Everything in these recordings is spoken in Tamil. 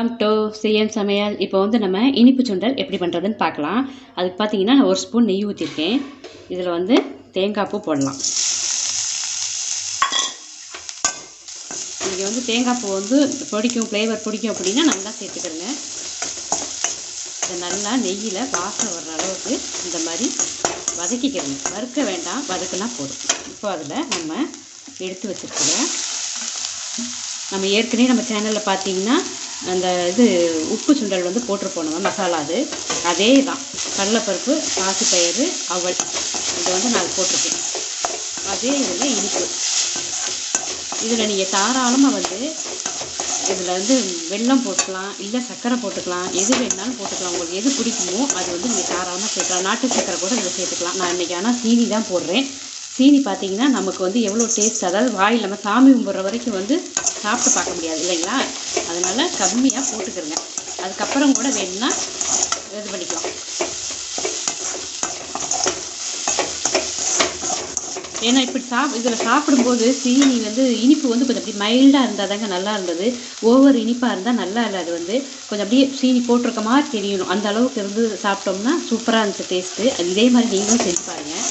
வெல்கம் டு சிஎம் சமையல். இப்போ வந்து நம்ம இனிப்பு சுண்டல் எப்படி பண்ணுறதுன்னு பார்க்கலாம். அதுக்கு பார்த்தீங்கன்னா நான் 1 ஸ்பூன் நெய் ஊற்றிருக்கேன். இதில் வந்து தேங்காய் பூ போடலாம். நீங்கள் வந்து தேங்காய் பூ வந்து பிடிக்கும், ஃப்ளேவர் பிடிக்கும் அப்படின்னா நல்லா சேர்த்துக்கிறங்க. இதை நல்லா நெய்யில் வாசம் வர்ற அளவுக்கு இந்த மாதிரி வதக்கிக்கிறங்க. வறுக்க வேண்டாம், வதக்குனா போதும். இப்போ அதில் நம்ம எடுத்து வச்சுருக்கிறேன். நம்ம ஏற்கனவே நம்ம சேனலில் பார்த்தீங்கன்னா அந்த உப்பு சுண்டல் வந்து போட்டிருப்போம் நம்ம மசாலா. அதே தான் கடலைப்பருப்பு, பாசிப்பயிறு, அவல் இதை வந்து நான் போட்டிருக்கேன். அதே இதில் இனிப்பு. இதில் நீங்கள் தாராளமாக வந்து இதில் வந்து வெல்லம் போட்டுக்கலாம், இல்லை சர்க்கரை போட்டுக்கலாம், எது வேணாலும் போட்டுக்கலாம். உங்களுக்கு எது பிடிக்குமோ அது வந்து நீங்கள் தாராளமாக சேர்க்கலாம். நாட்டு சர்க்கரை கூட இதில் சேர்த்துக்கலாம். நான் இன்றைக்கி ஆனால் சீனி தான் போடுறேன். சீனி பார்த்தீங்கன்னா நமக்கு வந்து எவ்வளோ டேஸ்ட், அதாவது வாயில் நம்ம சாமி கும்பிட்ற வரைக்கும் வந்து சாப்பிட்டு பார்க்க முடியாது இல்லைங்களா? அதனால் கம்மியாக போட்டுக்கிறங்க. அதுக்கப்புறம் கூட வேணும்னா இது பண்ணிக்கலாம். ஏன்னா இப்படி இதில் சாப்பிடும்போது சீனி வந்து இனிப்பு வந்து கொஞ்சம் அப்படி மைல்டாக இருந்தால் தாங்க நல்லா இருந்தது. ஓவர் இனிப்பாக இருந்தால் நல்லா இல்லை. அது வந்து கொஞ்சம் அப்படியே சீனி போட்டிருக்க மாதிரி தெரியணும். அந்த அளவுக்கு இருந்து சாப்பிட்டோம்னா சூப்பராக இருந்துச்சு டேஸ்ட்டு. அது இதே மாதிரி நீங்களும் செஞ்சு பாருங்கள்.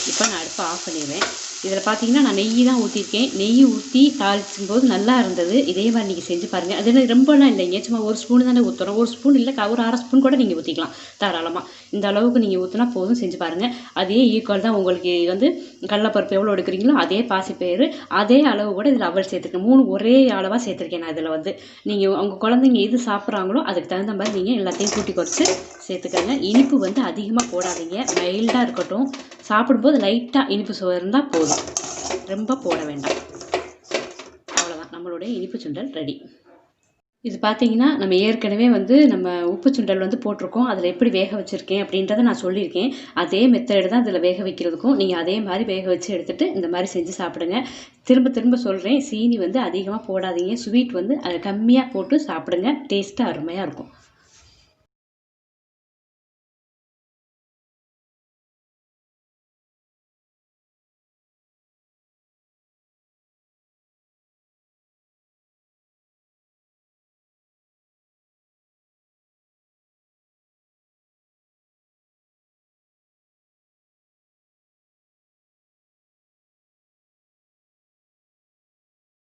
இப்போ நான் அடுப்பை ஆஃப் பண்ணிடுவேன். இதில் பார்த்தீங்கன்னா நான் நெய் தான் ஊற்றிருக்கேன். நெய் ஊற்றி தாளிக்கும் போது நல்லா இருந்தது. இதே மாதிரி நீங்கள் செஞ்சு பாருங்கள். அது ரொம்பலாம் இல்லைங்க, சும்மா 1 ஸ்பூன் தானே ஊற்றுறோம். 1 ஸ்பூன் இல்லை, ஒரு 1/2 ஸ்பூன் கூட நீங்கள் ஊற்றிக்கலாம் தாராளமாக. இந்த அளவுக்கு நீங்கள் ஊற்றினா போதும். செஞ்சு பாருங்கள். அதே ஈக்குவல் தான். உங்களுக்கு வந்து கடலைப்பருப்பு எவ்வளோ எடுக்கிறீங்களோ அதே பாசிப்பயிறு அதே அளவு கூட இதில் அவல் சேர்த்துருக்கேன். 3 ஒரே அளவாக சேர்த்துருக்கேன் நான். இதில் வந்து நீங்கள் உங்கள் குழந்தைங்க எது சாப்பிட்றாங்களோ அதுக்கு தகுந்த மாதிரி நீங்கள் எல்லாத்தையும் கூட்டி குறைச்சி சேர்த்துக்கங்க. இனிப்பு வந்து அதிகமாக போடாதீங்க, மைல்டாக இருக்கட்டும். சாப்பிடும்போது லைட்டாக இனிப்பு சுவை இருந்தால் போதும், ரொம்ப போட வேண்டாம். அவ்வளோதான், நம்மளுடைய இனிப்பு சுண்டல் ரெடி. இது பார்த்தீங்கன்னா நம்ம ஏற்கனவே வந்து நம்ம உப்பு சுண்டல் வந்து போட்டிருக்கோம். அதில் எப்படி வேக வச்சுருக்கேன் அப்படின்றத நான் சொல்லியிருக்கேன். அதே மெத்தடு தான் இதில் வேக வைக்கிறதுக்கும். நீங்கள் அதே மாதிரி வேக வச்சு எடுத்துகிட்டு இந்த மாதிரி செஞ்சு சாப்பிடுங்க. திரும்ப திரும்ப சொல்கிறேன், சீனி வந்து அதிகமாக போடாதீங்க. ஸ்வீட் வந்து அதை கம்மியாக போட்டு சாப்பிடுங்க. டேஸ்ட்டு அருமையாக இருக்கும்.